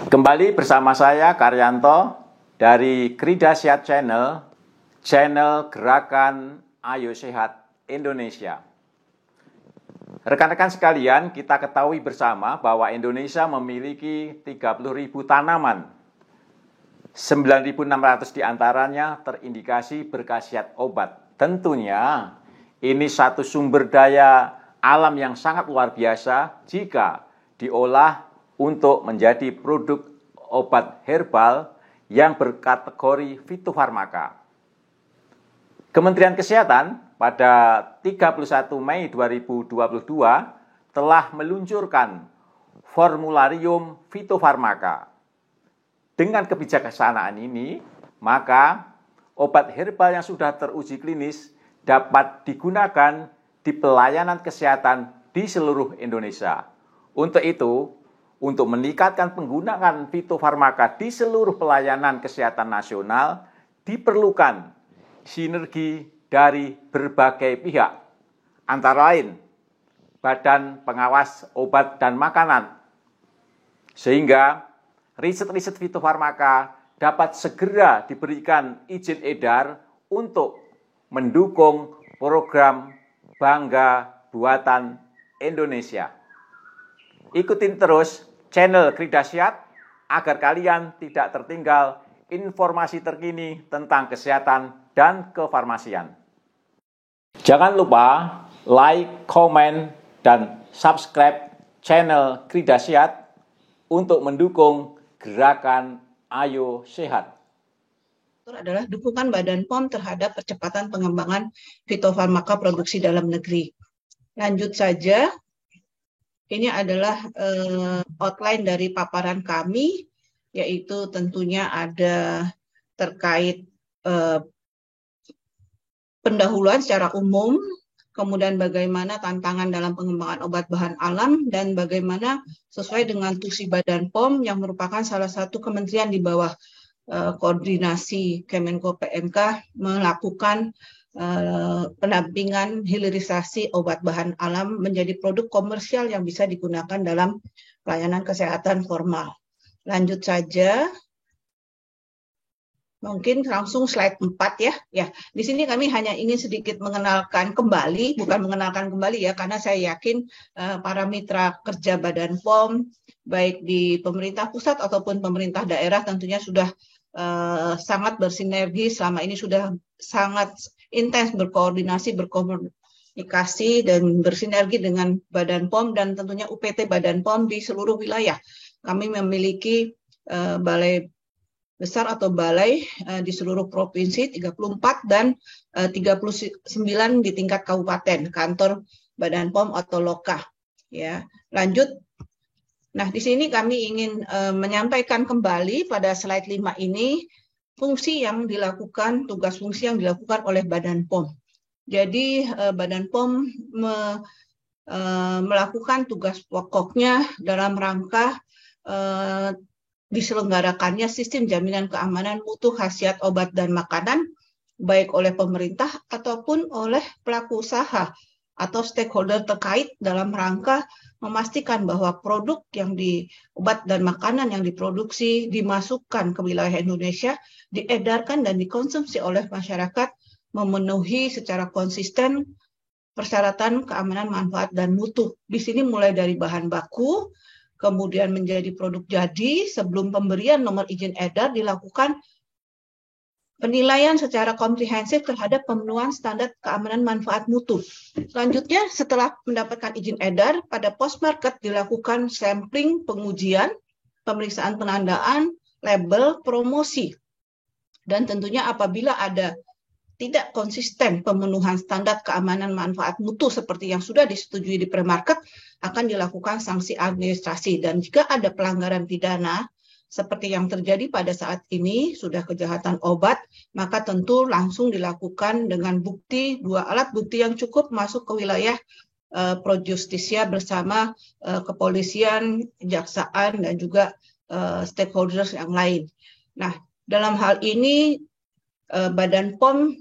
Kembali bersama saya Karyanto dari Kridasyat Channel, channel Gerakan Ayo Sehat Indonesia. Rekan-rekan sekalian, kita ketahui bersama bahwa Indonesia memiliki 30.000 tanaman. 9.600 diantaranya terindikasi berkhasiat obat. Tentunya ini satu sumber daya alam yang sangat luar biasa jika diolah untuk menjadi produk obat herbal yang berkategori fitofarmaka. Kementerian Kesehatan pada 31 Mei 2022 telah meluncurkan formularium fitofarmaka. Dengan kebijaksanaan ini, maka obat herbal yang sudah teruji klinis dapat digunakan di pelayanan kesehatan di seluruh Indonesia. Untuk itu, untuk meningkatkan penggunaan fitofarmaka di seluruh pelayanan kesehatan nasional, diperlukan sinergi dari berbagai pihak, antara lain Badan Pengawas Obat dan Makanan, sehingga riset-riset fitofarmaka dapat segera diberikan izin edar untuk mendukung program Bangga Buatan Indonesia. Ikutin terus channel Kridasyat agar kalian tidak tertinggal informasi terkini tentang kesehatan dan kefarmasian. Jangan lupa like, komen, dan subscribe channel Kridasyat untuk mendukung gerakan Ayo Sehat. Adalah dukungan Badan POM terhadap percepatan pengembangan fitofarmaka produksi dalam negeri. Lanjut saja. Ini adalah outline dari paparan kami, yaitu tentunya ada terkait pendahuluan secara umum, kemudian bagaimana tantangan dalam pengembangan obat bahan alam, dan bagaimana sesuai dengan tusi Badan POM yang merupakan salah satu kementerian di bawah koordinasi Kemenko PMK melakukan pendampingan hilirisasi obat bahan alam menjadi produk komersial yang bisa digunakan dalam pelayanan kesehatan formal. Lanjut saja. Mungkin langsung slide 4 ya. Ya, di sini kami hanya ingin sedikit mengenalkan kembali, bukan mengenalkan kembali ya, karena saya yakin para mitra kerja Badan POM baik di pemerintah pusat ataupun pemerintah daerah tentunya sudah sangat bersinergi, selama ini sudah sangat intens berkoordinasi, berkomunikasi, dan bersinergi dengan Badan POM dan tentunya UPT Badan POM di seluruh wilayah. Kami memiliki balai besar atau balai di seluruh provinsi, 34 dan 39 di tingkat kabupaten, kantor Badan POM atau LOKA. Ya, lanjut. Nah, di sini kami ingin menyampaikan kembali pada slide 5 ini fungsi yang dilakukan, tugas fungsi yang dilakukan oleh Badan POM. Jadi Badan POM melakukan tugas pokoknya dalam rangka diselenggarakannya sistem jaminan keamanan mutu khasiat obat dan makanan baik oleh pemerintah ataupun oleh pelaku usaha atau stakeholder terkait dalam rangka memastikan bahwa produk yang obat dan makanan yang diproduksi dimasukkan ke wilayah Indonesia, diedarkan dan dikonsumsi oleh masyarakat memenuhi secara konsisten persyaratan keamanan manfaat dan mutu. Di sini mulai dari bahan baku, kemudian menjadi produk jadi, sebelum pemberian nomor izin edar dilakukan penilaian secara komprehensif terhadap pemenuhan standar keamanan manfaat mutu. Selanjutnya, setelah mendapatkan izin edar, pada post-market dilakukan sampling, pengujian, pemeriksaan penandaan, label, promosi. Dan tentunya apabila ada tidak konsisten pemenuhan standar keamanan manfaat mutu seperti yang sudah disetujui di pre-market, akan dilakukan sanksi administrasi. Dan jika ada pelanggaran pidana, seperti yang terjadi pada saat ini, sudah kejahatan obat, maka tentu langsung dilakukan dengan bukti, 2 alat bukti yang cukup masuk ke wilayah Pro Justisia bersama kepolisian, kejaksaan, dan juga stakeholders yang lain. Nah, dalam hal ini Badan POM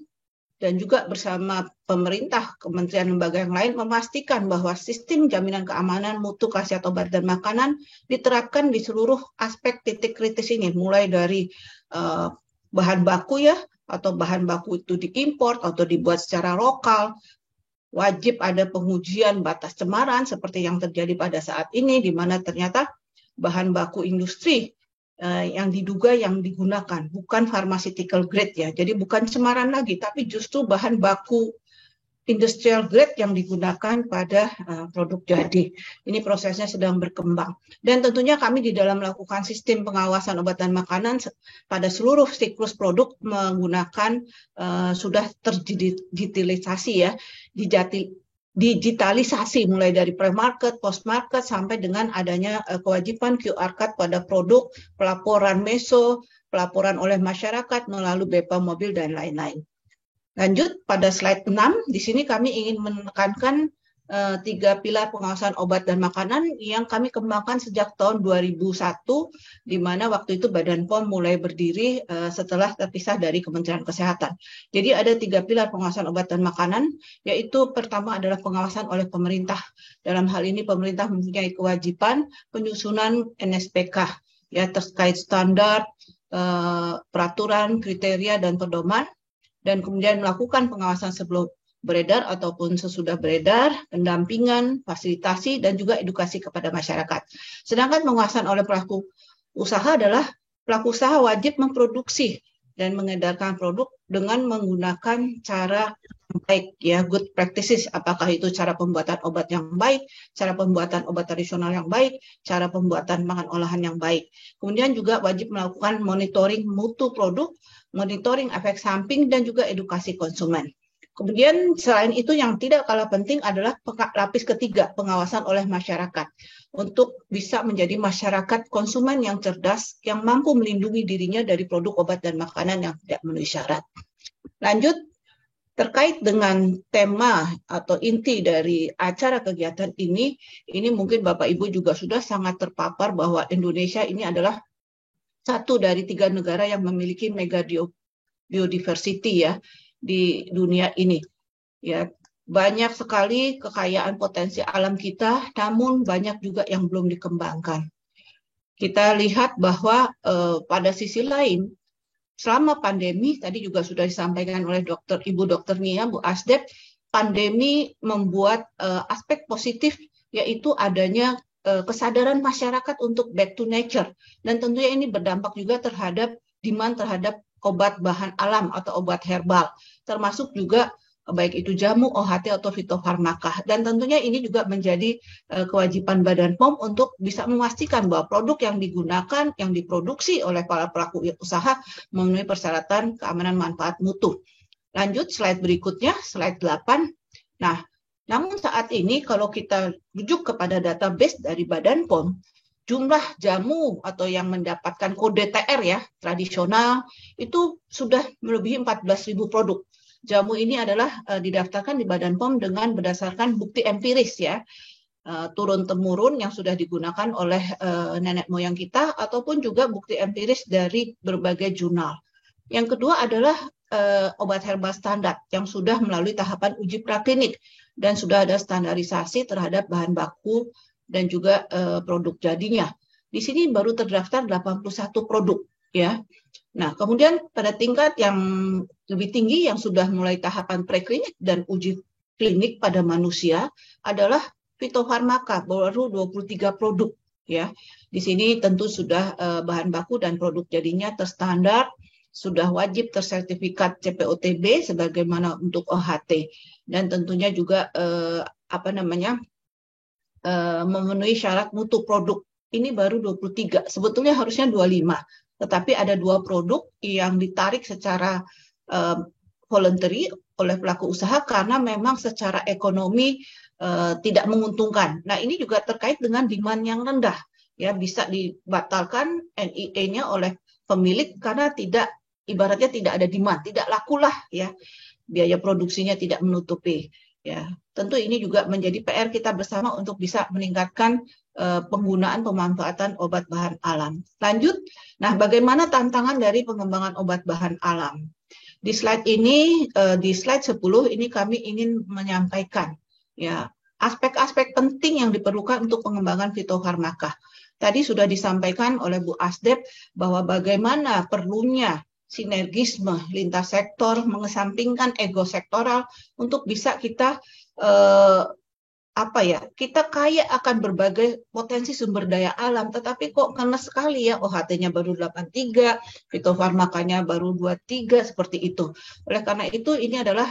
dan juga bersama pemerintah, kementerian lembaga yang lain memastikan bahwa sistem jaminan keamanan mutu khasiat obat dan makanan diterapkan di seluruh aspek titik kritis ini, mulai dari bahan baku ya, atau bahan baku itu diimpor atau dibuat secara lokal. Wajib ada pengujian batas cemaran seperti yang terjadi pada saat ini, di mana ternyata bahan baku industri yang diduga yang digunakan bukan pharmaceutical grade ya, jadi bukan cemaran lagi, tapi justru bahan baku industrial grade yang digunakan pada produk jadi. Ini prosesnya sedang berkembang. Dan tentunya kami di dalam melakukan sistem pengawasan obat dan makanan pada seluruh siklus produk menggunakan sudah terdigitalisasi ya, digitalisasi mulai dari pre-market, post-market, sampai dengan adanya kewajiban QR Code pada produk, pelaporan MESO, pelaporan oleh masyarakat melalui BPOM mobil, dan lain-lain. Lanjut pada slide 6, di sini kami ingin menekankan 3 pilar pengawasan obat dan makanan yang kami kembangkan sejak tahun 2001, di mana waktu itu Badan POM mulai berdiri setelah terpisah dari Kementerian Kesehatan. Jadi ada 3 pilar pengawasan obat dan makanan, yaitu pertama adalah pengawasan oleh pemerintah. Dalam hal ini pemerintah mempunyai kewajiban penyusunan NSPK, ya, terkait standar, peraturan, kriteria, dan pedoman, dan kemudian melakukan pengawasan sebelum beredar ataupun sesudah beredar, pendampingan, fasilitasi, dan juga edukasi kepada masyarakat. Sedangkan pengawasan oleh pelaku usaha adalah pelaku usaha wajib memproduksi dan mengedarkan produk dengan menggunakan cara yang baik, ya, good practices, apakah itu cara pembuatan obat yang baik, cara pembuatan obat tradisional yang baik, cara pembuatan pangan olahan yang baik. Kemudian juga wajib melakukan monitoring mutu produk, monitoring efek samping, dan juga edukasi konsumen. Kemudian selain itu yang tidak kalah penting adalah lapis ketiga, pengawasan oleh masyarakat, untuk bisa menjadi masyarakat konsumen yang cerdas, yang mampu melindungi dirinya dari produk obat dan makanan yang tidak memenuhi syarat. Lanjut, terkait dengan tema atau inti dari acara kegiatan ini mungkin Bapak Ibu juga sudah sangat terpapar bahwa Indonesia ini adalah satu dari 3 negara yang memiliki mega biodiversity ya di dunia ini. Ya, banyak sekali kekayaan potensi alam kita, namun banyak juga yang belum dikembangkan. Kita lihat bahwa pada sisi lain, selama pandemi, tadi juga sudah disampaikan oleh Ibu Dr. Nia, Bu Asdep, pandemi membuat aspek positif, yaitu adanya kesadaran masyarakat untuk back to nature. Dan tentunya ini berdampak juga terhadap demand terhadap obat bahan alam atau obat herbal, termasuk juga baik itu jamu, OHT, atau fitofarmaka. Dan tentunya ini juga menjadi kewajiban Badan POM untuk bisa memastikan bahwa produk yang digunakan, yang diproduksi oleh para pelaku usaha memenuhi persyaratan keamanan manfaat mutu. Lanjut slide berikutnya, slide 8. Nah, namun saat ini kalau kita rujuk kepada database dari Badan POM, jumlah jamu atau yang mendapatkan kode TR ya, tradisional, itu sudah melebihi 14.000 produk. Jamu ini adalah didaftarkan di Badan POM dengan berdasarkan bukti empiris ya, turun-temurun yang sudah digunakan oleh nenek moyang kita, ataupun juga bukti empiris dari berbagai jurnal. Yang kedua adalah obat herbal standar yang sudah melalui tahapan uji praklinik dan sudah ada standarisasi terhadap bahan baku dan juga produk jadinya. Di sini baru terdaftar 81 produk ya. Nah, kemudian pada tingkat yang lebih tinggi yang sudah mulai tahapan preklinik dan uji klinik pada manusia adalah fitofarmaka, baru 23 produk ya. Di sini tentu sudah bahan baku dan produk jadinya terstandar, sudah wajib tersertifikat CPOTB sebagaimana untuk OHT, dan tentunya juga memenuhi syarat mutu produk. Ini baru 23, sebetulnya harusnya 25, tetapi ada 2 produk yang ditarik secara voluntary oleh pelaku usaha karena memang secara ekonomi tidak menguntungkan. Nah, ini juga terkait dengan demand yang rendah, ya, bisa dibatalkan NIE-nya oleh pemilik karena ibaratnya tidak ada demand, tidak lakulah ya, biaya produksinya tidak menutupi. Ya, tentu ini juga menjadi PR kita bersama untuk bisa meningkatkan penggunaan pemanfaatan obat bahan alam. Lanjut, nah bagaimana tantangan dari pengembangan obat bahan alam? Di slide ini, di slide 10 ini kami ingin menyampaikan ya aspek-aspek penting yang diperlukan untuk pengembangan fitofarmaka. Tadi sudah disampaikan oleh Bu Asdep bahwa bagaimana perlunya sinergisme lintas sektor, mengesampingkan ego sektoral untuk bisa kita kita kaya akan berbagai potensi sumber daya alam, tetapi kok ngenes sekali ya, OHT-nya baru 83, fitofarmakanya baru 23, seperti itu. Oleh karena itu, ini adalah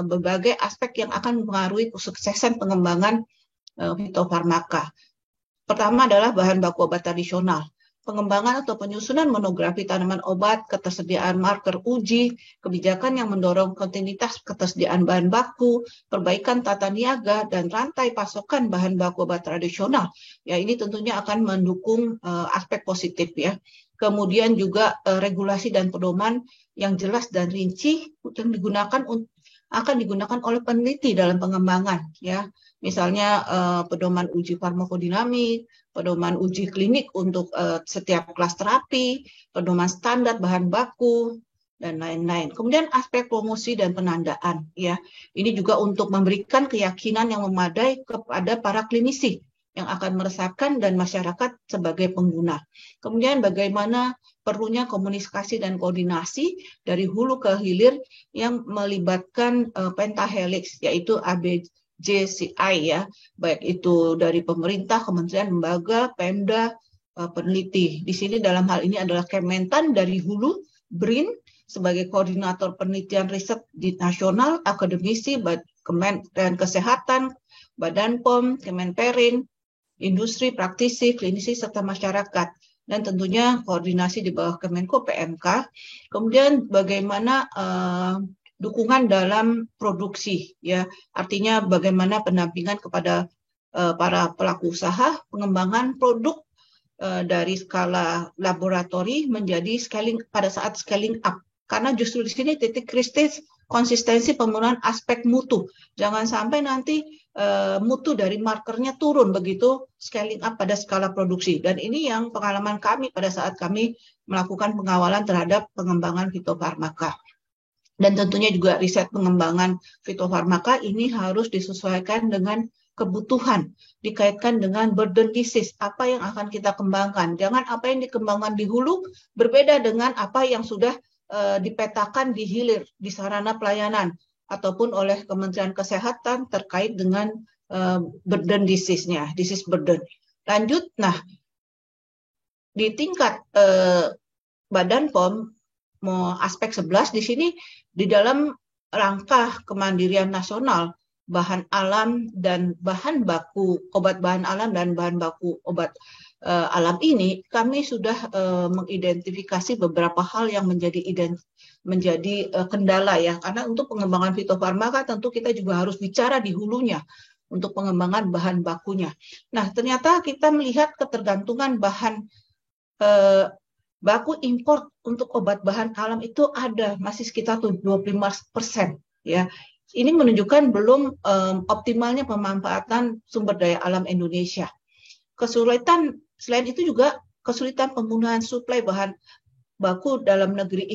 berbagai aspek yang akan mempengaruhi kesuksesan pengembangan fitofarmaka. Pertama adalah bahan baku obat tradisional. Pengembangan atau penyusunan monografi tanaman obat, ketersediaan marker uji, kebijakan yang mendorong kontinuitas ketersediaan bahan baku, perbaikan tata niaga, dan rantai pasokan bahan baku obat tradisional. Ya, ini tentunya akan mendukung aspek positif ya. Kemudian juga regulasi dan pedoman yang jelas dan rinci yang akan digunakan oleh peneliti dalam pengembangan ya. Misalnya pedoman uji farmakodinamik, pedoman uji klinik untuk setiap kelas terapi, pedoman standar bahan baku, dan lain-lain. Kemudian aspek promosi dan penandaan ya. Ini juga untuk memberikan keyakinan yang memadai kepada para klinisi yang akan meresapkan dan masyarakat sebagai pengguna. Kemudian bagaimana perlunya komunikasi dan koordinasi dari hulu ke hilir yang melibatkan pentahelix, yaitu ABJCI ya, baik itu dari pemerintah, kementerian, lembaga, Pemda, peneliti. Di sini dalam hal ini adalah Kementan dari hulu, BRIN sebagai koordinator penelitian riset di nasional, akademisi, Kementerian Kesehatan, Badan POM, Kemenperin, industri, praktisi, klinisi, serta masyarakat. Dan tentunya koordinasi di bawah Kemenko PMK. Kemudian bagaimana dukungan dalam produksi, ya, artinya bagaimana pendampingan kepada para pelaku usaha, pengembangan produk dari skala laboratori menjadi scaling pada saat scaling up. Karena justru di sini titik kritis konsistensi pemenuhan aspek mutu. Jangan sampai nanti mutu dari markernya turun begitu scaling up pada skala produksi. Dan ini yang pengalaman kami pada saat kami melakukan pengawalan terhadap pengembangan fitofarmaka. Dan tentunya juga riset pengembangan fitofarmaka ini harus disesuaikan dengan kebutuhan, dikaitkan dengan burden disease, apa yang akan kita kembangkan. Jangan apa yang dikembangkan di hulu berbeda dengan apa yang sudah dipetakan di hilir, di sarana pelayanan, ataupun oleh Kementerian Kesehatan terkait dengan burden disease-nya, disease burden. Lanjut, nah, di tingkat Badan POM, aspek 11 di sini, di dalam rangka kemandirian nasional, bahan alam dan bahan baku, obat bahan alam dan bahan baku obat alam ini, kami sudah mengidentifikasi beberapa hal yang menjadi kendala ya, karena untuk pengembangan fitofarmaka tentu kita juga harus bicara di hulunya untuk pengembangan bahan bakunya. Nah, ternyata kita melihat ketergantungan bahan baku import untuk obat bahan alam itu ada masih sekitar 25% ya. Ini menunjukkan belum optimalnya pemanfaatan sumber daya alam Indonesia. Kesulitan selain itu juga kesulitan pembunuhan suplai bahan baku dalam negeri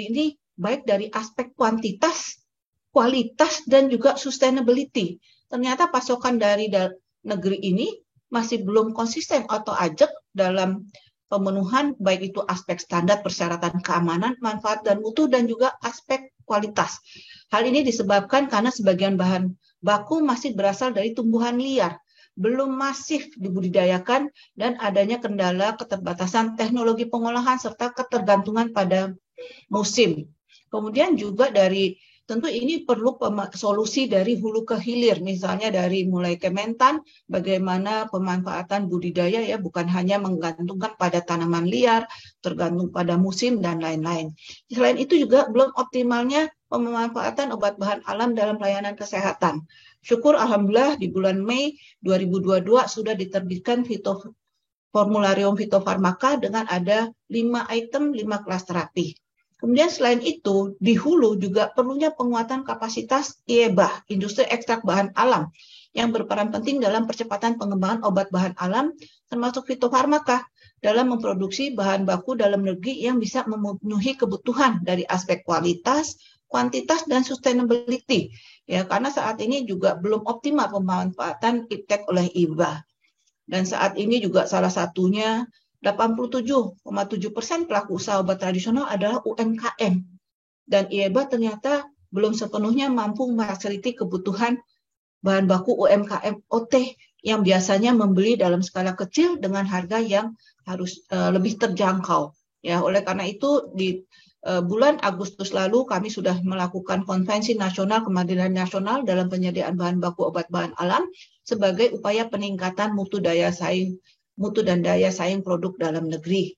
ini, baik dari aspek kuantitas, kualitas, dan juga sustainability. Ternyata pasokan dari negeri ini masih belum konsisten atau ajak dalam pemenuhan baik itu aspek standar persyaratan keamanan, manfaat dan mutu, dan juga aspek kualitas. Hal ini disebabkan karena sebagian bahan baku masih berasal dari tumbuhan liar, belum masif dibudidayakan, dan adanya kendala keterbatasan teknologi pengolahan serta ketergantungan pada musim. Kemudian juga tentu ini perlu solusi dari hulu ke hilir, misalnya dari mulai Kementan, bagaimana pemanfaatan budidaya ya, bukan hanya menggantungkan pada tanaman liar, tergantung pada musim, dan lain-lain. Selain itu juga belum optimalnya pemanfaatan obat bahan alam dalam pelayanan kesehatan. Syukur alhamdulillah di bulan Mei 2022 sudah diterbitkan formularium fitofarmaka dengan ada 5 item, 5 kelas terapi. Kemudian selain itu, di hulu juga perlunya penguatan kapasitas IEBA, industri ekstrak bahan alam, yang berperan penting dalam percepatan pengembangan obat bahan alam, termasuk fitofarmaka. dalam memproduksi bahan baku dalam negeri yang bisa memenuhi kebutuhan dari aspek kualitas, kuantitas, dan sustainability. Ya, karena saat ini juga belum optimal pemanfaatan iptek oleh IBA. Dan saat ini juga salah satunya 87,7% pelaku usaha obat tradisional adalah UMKM. Dan IEBA ternyata belum sepenuhnya mampu memfasilitasi kebutuhan bahan baku UMKM OT yang biasanya membeli dalam skala kecil dengan harga yang harus lebih terjangkau. Ya, oleh karena itu di bulan Agustus lalu kami sudah melakukan konvensi nasional kemandirian nasional dalam penyediaan bahan baku obat bahan alam sebagai upaya peningkatan mutu dan daya saing produk dalam negeri.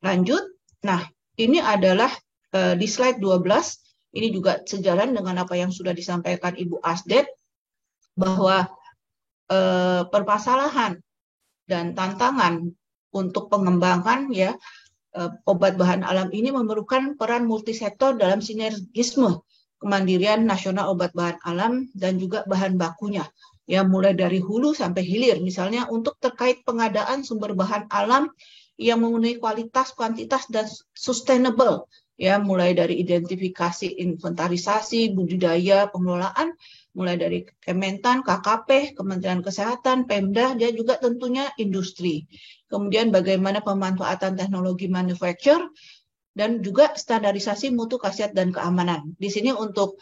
Lanjut, nah ini adalah di slide 12, ini juga sejalan dengan apa yang sudah disampaikan Ibu Asdet, bahwa permasalahan dan tantangan untuk pengembangan ya obat bahan alam ini memerlukan peran multisektor dalam sinergisme kemandirian nasional obat bahan alam dan juga bahan bakunya. Ya, mulai dari hulu sampai hilir, misalnya untuk terkait pengadaan sumber bahan alam yang memenuhi kualitas, kuantitas, dan sustainable. Ya, mulai dari identifikasi, inventarisasi, budidaya, pengelolaan, mulai dari Kementan, KKP, Kementerian Kesehatan, Pemda, dan juga tentunya industri. Kemudian bagaimana pemanfaatan teknologi manufacture, dan juga standarisasi mutu, khasiat, dan keamanan. Di sini untuk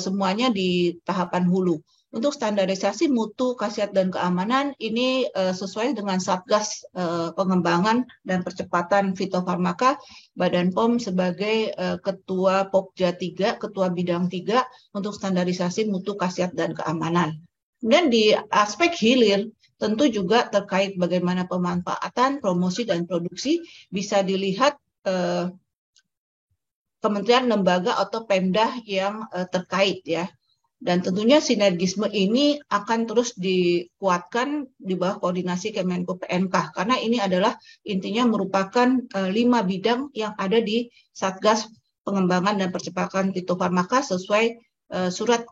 semuanya di tahapan hulu. Untuk standarisasi mutu, khasiat, dan keamanan ini sesuai dengan Satgas Pengembangan dan Percepatan Fitofarmaka, Badan POM sebagai Ketua Pokja 3, Ketua Bidang 3 untuk standarisasi mutu, khasiat, dan keamanan. Kemudian di aspek hilir, tentu juga terkait bagaimana pemanfaatan, promosi, dan produksi bisa dilihat kementerian, lembaga, atau Pemda yang terkait ya. Dan tentunya sinergisme ini akan terus dikuatkan di bawah koordinasi Kemenko PMK, karena ini adalah intinya merupakan 5 bidang yang ada di Satgas Pengembangan dan Percepatan Fitofarmaka sesuai surat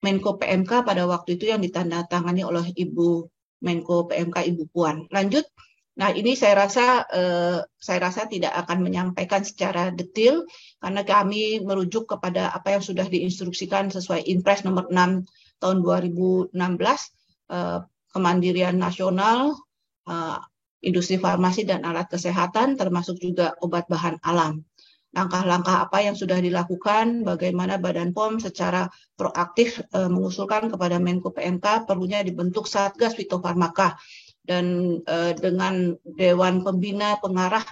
Menko PMK pada waktu itu yang ditandatangani oleh Ibu Menko PMK Ibu Puan. Lanjut. Nah, ini saya rasa tidak akan menyampaikan secara detail karena kami merujuk kepada apa yang sudah diinstruksikan sesuai Inpres nomor 6 tahun 2016, Kemandirian Nasional, Industri Farmasi dan Alat Kesehatan, termasuk juga obat bahan alam. Langkah-langkah apa yang sudah dilakukan, bagaimana Badan POM secara proaktif mengusulkan kepada Menko PMK perlunya dibentuk Satgas Fitofarmaka. Dan dengan Dewan Pembina Pengarah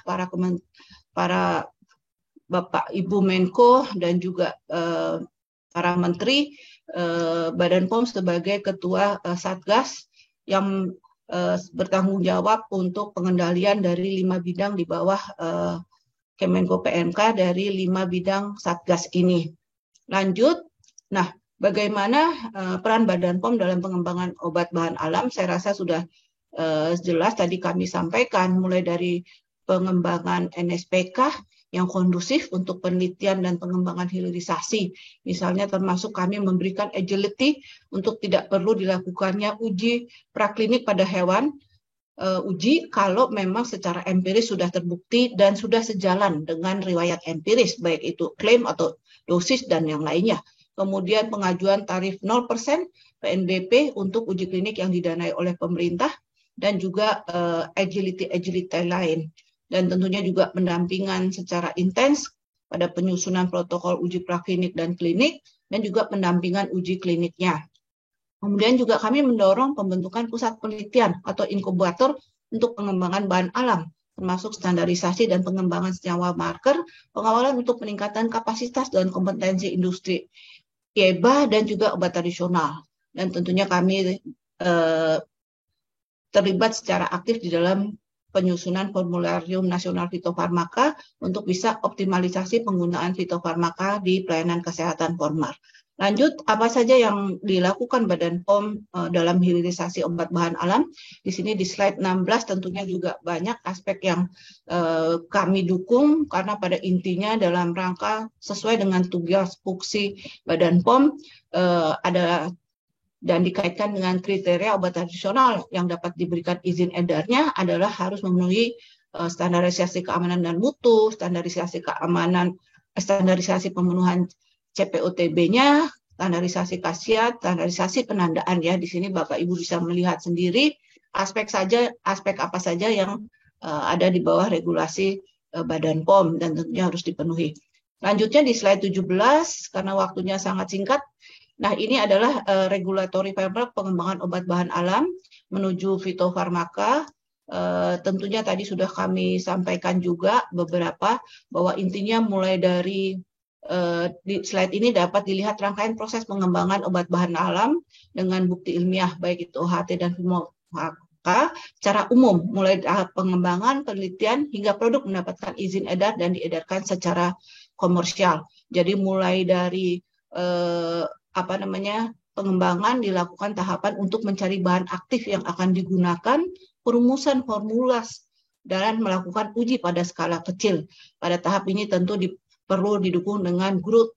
para Bapak Ibu Menko dan juga para Menteri, Badan POM sebagai Ketua Satgas yang bertanggung jawab untuk pengendalian dari 5 bidang di bawah Kemenko PMK dari 5 bidang Satgas ini. Lanjut, nah bagaimana peran Badan POM dalam pengembangan obat bahan alam, saya rasa sudah jelas tadi kami sampaikan, mulai dari pengembangan NSPK yang kondusif untuk penelitian dan pengembangan hilirisasi. Misalnya termasuk kami memberikan agility untuk tidak perlu dilakukannya uji praklinik pada hewan, uji kalau memang secara empiris sudah terbukti dan sudah sejalan dengan riwayat empiris, baik itu klaim atau dosis dan yang lainnya. Kemudian pengajuan tarif 0% PNBP untuk uji klinik yang didanai oleh pemerintah, dan juga agility lain. Dan tentunya juga pendampingan secara intens pada penyusunan protokol uji praklinik dan klinik, dan juga pendampingan uji kliniknya. Kemudian juga kami mendorong pembentukan pusat penelitian atau inkubator untuk pengembangan bahan alam, termasuk standarisasi dan pengembangan senyawa marker, pengawalan untuk peningkatan kapasitas dan kompetensi industri IEBA dan juga obat tradisional. Dan tentunya kami terlibat secara aktif di dalam penyusunan Formularium Nasional Fitofarmaka untuk bisa optimalisasi penggunaan fitofarmaka di pelayanan kesehatan formal. Lanjut, apa saja yang dilakukan Badan POM dalam hilirisasi obat bahan alam? Di sini di slide 16 tentunya juga banyak aspek yang kami dukung, karena pada intinya dalam rangka sesuai dengan tugas fungsi Badan POM ada dan dikaitkan dengan kriteria obat tradisional yang dapat diberikan izin edarnya adalah harus memenuhi standarisasi keamanan dan mutu, standarisasi pemenuhan CPOTB-nya, standarisasi khasiat, standarisasi penandaan ya. Di sini Bapak Ibu bisa melihat sendiri aspek apa saja yang ada di bawah regulasi Badan POM dan tentunya harus dipenuhi. Lanjutnya di slide 17 karena waktunya sangat singkat. Nah, ini adalah regulatory framework pengembangan obat bahan alam menuju fitofarmaka. Tentunya tadi sudah kami sampaikan juga beberapa bahwa intinya mulai dari di slide ini dapat dilihat rangkaian proses pengembangan obat bahan alam dengan bukti ilmiah baik itu OHT dan fitofarmaka secara umum mulai pengembangan, penelitian hingga produk mendapatkan izin edar dan diedarkan secara komersial. Jadi mulai dari pengembangan dilakukan tahapan untuk mencari bahan aktif yang akan digunakan, perumusan formulas, dan melakukan uji pada skala kecil. Pada tahap ini tentu perlu didukung dengan good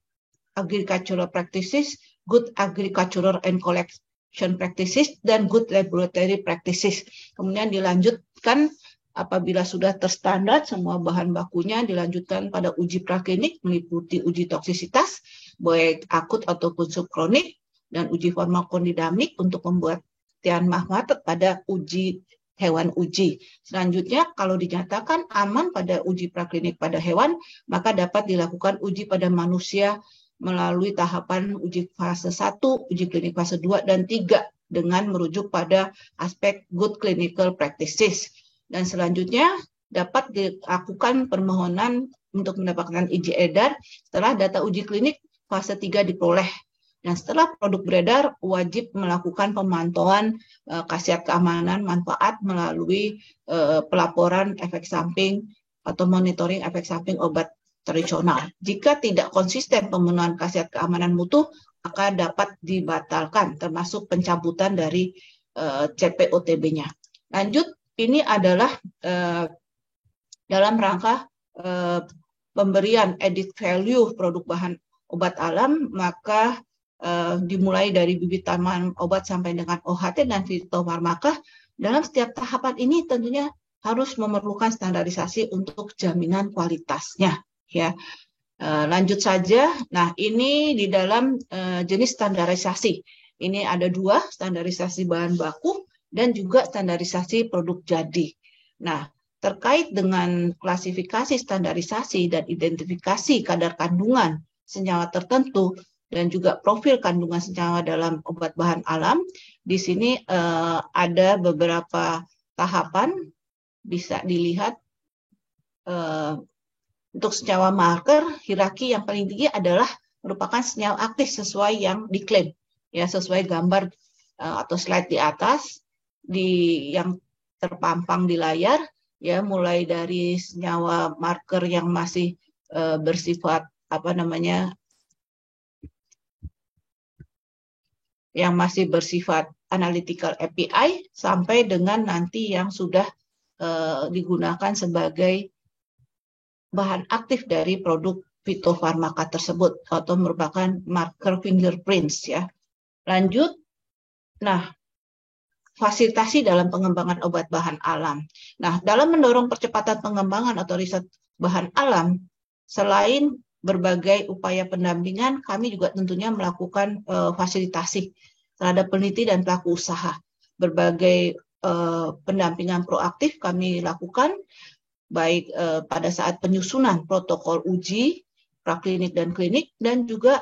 agricultural practices, good agricultural and collection practices, dan good laboratory practices. Kemudian dilanjutkan apabila sudah terstandar semua bahan bakunya dilanjutkan pada uji praklinik meliputi uji toksisitas baik akut ataupun subkronik dan uji farmakodinamik untuk pembuktian manfaat pada uji hewan uji. Selanjutnya kalau dinyatakan aman pada uji praklinik pada hewan, maka dapat dilakukan uji pada manusia melalui tahapan uji fase 1, uji klinik fase 2 dan 3 dengan merujuk pada aspek good clinical practices. Dan selanjutnya dapat dilakukan permohonan untuk mendapatkan izin edar setelah data uji klinik fase 3 diperoleh. Dan setelah produk beredar, wajib melakukan pemantauan khasiat keamanan manfaat melalui pelaporan efek samping atau monitoring efek samping obat tradisional. Jika tidak konsisten pemenuhan khasiat keamanan mutu, maka dapat dibatalkan, termasuk pencabutan dari CPOTB-nya. Lanjut. Ini adalah dalam rangka pemberian added value produk bahan obat alam, maka dimulai dari bibit tanaman obat sampai dengan OHT dan fitofarmaka. Dalam setiap tahapan ini tentunya harus memerlukan standarisasi untuk jaminan kualitasnya. Ya, lanjut saja. Nah, ini di dalam jenis standarisasi. Ini ada 2, standarisasi bahan baku dan juga standarisasi produk jadi. Nah, terkait dengan klasifikasi, standarisasi, dan identifikasi kadar kandungan senyawa tertentu dan juga profil kandungan senyawa dalam obat bahan alam, di sini ada beberapa tahapan bisa dilihat. Untuk senyawa marker, hierarki yang paling tinggi adalah merupakan senyawa aktif sesuai yang diklaim, ya sesuai gambar atau slide di atas. Yang terpampang di layar ya, mulai dari senyawa marker yang masih bersifat analytical API sampai dengan nanti yang sudah digunakan sebagai bahan aktif dari produk fitofarmaka tersebut atau merupakan marker fingerprints ya. Lanjut. Nah, fasilitasi dalam pengembangan obat bahan alam. Nah, dalam mendorong percepatan pengembangan atau riset bahan alam, selain berbagai upaya pendampingan, kami juga tentunya melakukan fasilitasi terhadap peneliti dan pelaku usaha. Berbagai pendampingan proaktif kami lakukan, baik pada saat penyusunan protokol uji, praklinik dan klinik, dan juga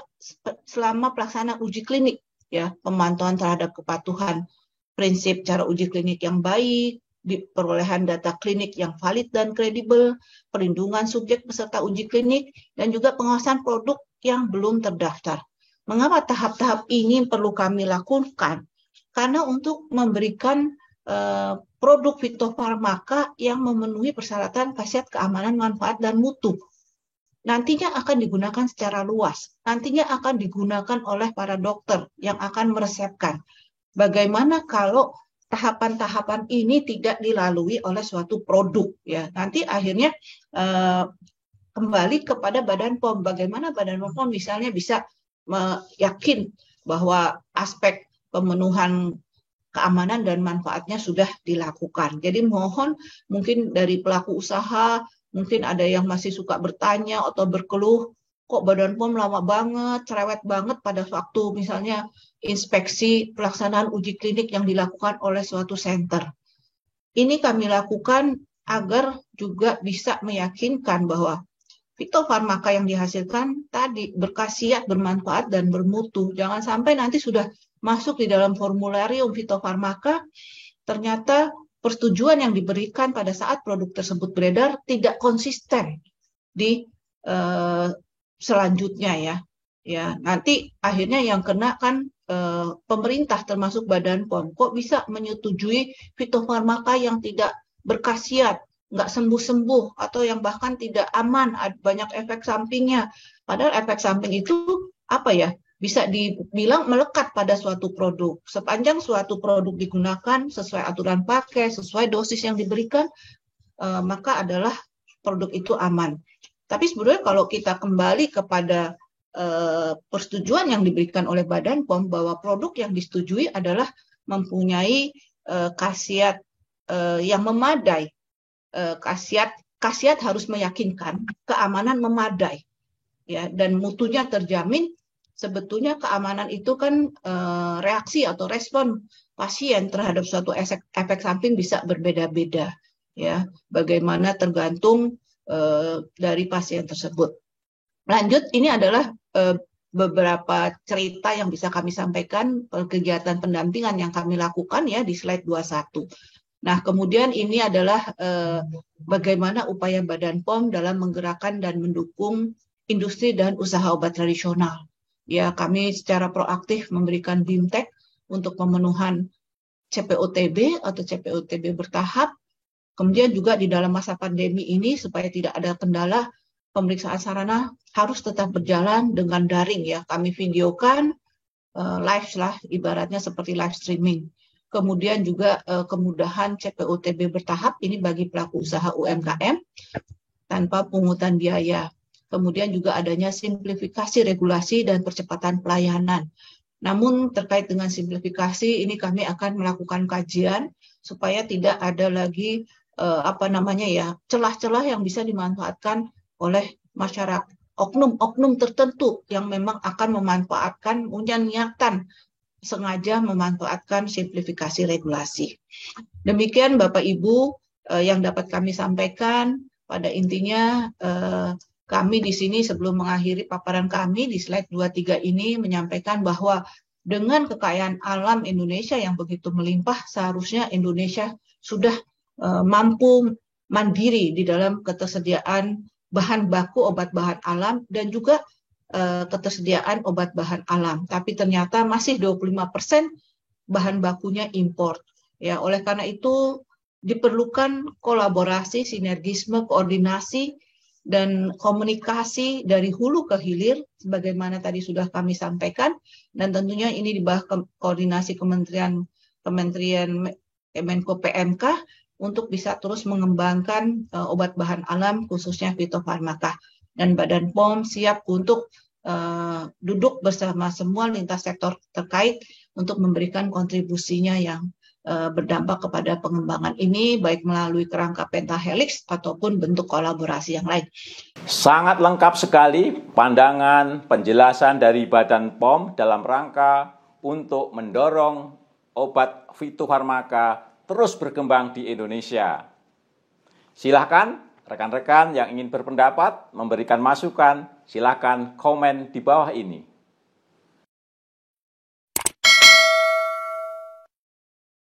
selama pelaksanaan uji klinik, ya, pemantauan terhadap kepatuhan prinsip cara uji klinik yang baik, perolehan data klinik yang valid dan kredibel, perlindungan subjek peserta uji klinik, dan juga pengawasan produk yang belum terdaftar. Mengapa tahap-tahap ini perlu kami lakukan? Karena untuk memberikan produk fitofarmaka yang memenuhi persyaratan khasiat keamanan manfaat dan mutu. Nantinya akan digunakan secara luas. Nantinya akan digunakan oleh para dokter yang akan meresepkan. Bagaimana kalau tahapan-tahapan ini tidak dilalui oleh suatu produk, ya? Nanti akhirnya kembali kepada Badan POM. Bagaimana Badan POM misalnya bisa yakin bahwa aspek pemenuhan keamanan dan manfaatnya sudah dilakukan. Jadi mohon mungkin dari pelaku usaha, mungkin ada yang masih suka bertanya atau berkeluh, kok Badan POM lama banget, cerewet banget pada waktu misalnya inspeksi pelaksanaan uji klinik yang dilakukan oleh suatu center. Ini kami lakukan agar juga bisa meyakinkan bahwa fitofarmaka yang dihasilkan tadi berkhasiat, bermanfaat, dan bermutu. Jangan sampai nanti sudah masuk di dalam formularium fitofarmaka, ternyata persetujuan yang diberikan pada saat produk tersebut beredar tidak konsisten di selanjutnya ya. Ya, nanti akhirnya yang kena kan pemerintah termasuk Badan POM. Kok bisa menyetujui fitofarmaka yang tidak berkhasiat, nggak sembuh-sembuh, atau yang bahkan tidak aman, banyak efek sampingnya. Padahal efek samping itu apa ya? Bisa dibilang melekat pada suatu produk. Sepanjang suatu produk digunakan sesuai aturan pakai, sesuai dosis yang diberikan, maka adalah produk itu aman. Tapi sebenarnya kalau kita kembali kepada persetujuan yang diberikan oleh Badan POM bahwa produk yang disetujui adalah mempunyai khasiat yang memadai. Khasiat harus meyakinkan, keamanan memadai, ya, dan mutunya terjamin. Sebetulnya keamanan itu kan reaksi atau respon pasien terhadap suatu efek samping bisa berbeda-beda, ya, bagaimana tergantung dari pasien tersebut. Lanjut, ini adalah beberapa cerita yang bisa kami sampaikan kegiatan pendampingan yang kami lakukan ya di slide 21. Nah, kemudian ini adalah bagaimana upaya Badan POM dalam menggerakkan dan mendukung industri dan usaha obat tradisional. Ya, kami secara proaktif memberikan BIMTEK untuk pemenuhan CPOTB atau CPOTB bertahap. Kemudian juga di dalam masa pandemi ini supaya tidak ada kendala, pemeriksaan sarana harus tetap berjalan dengan daring ya. Kami videokan live lah, ibaratnya seperti live streaming. Kemudian juga kemudahan CPOTB bertahap ini bagi pelaku usaha UMKM tanpa pungutan biaya. Kemudian juga adanya simplifikasi regulasi dan percepatan pelayanan. Namun terkait dengan simplifikasi ini kami akan melakukan kajian supaya tidak ada lagi celah-celah yang bisa dimanfaatkan oleh masyarakat, oknum-oknum tertentu yang memang akan memanfaatkan, punya niatan sengaja memanfaatkan simplifikasi regulasi. Demikian Bapak Ibu yang dapat kami sampaikan. Pada intinya kami di sini sebelum mengakhiri paparan kami di slide 23 ini menyampaikan bahwa dengan kekayaan alam Indonesia yang begitu melimpah, seharusnya Indonesia sudah mampu mandiri di dalam ketersediaan bahan baku obat bahan alam dan juga ketersediaan obat bahan alam. Tapi ternyata masih 25% bahan bakunya impor. Ya, oleh karena itu diperlukan kolaborasi, sinergisme, koordinasi dan komunikasi dari hulu ke hilir, sebagaimana tadi sudah kami sampaikan, dan tentunya ini di bawah koordinasi Kementerian Menko PMK untuk bisa terus mengembangkan obat bahan alam, khususnya fitofarmaka. Dan Badan POM siap untuk duduk bersama semua lintas sektor terkait untuk memberikan kontribusinya yang berdampak kepada pengembangan ini, baik melalui kerangka pentahelix ataupun bentuk kolaborasi yang lain. Sangat lengkap sekali pandangan penjelasan dari Badan POM dalam rangka untuk mendorong obat fitofarmaka terus berkembang di Indonesia. Silakan rekan-rekan yang ingin berpendapat, memberikan masukan, silakan komen di bawah ini.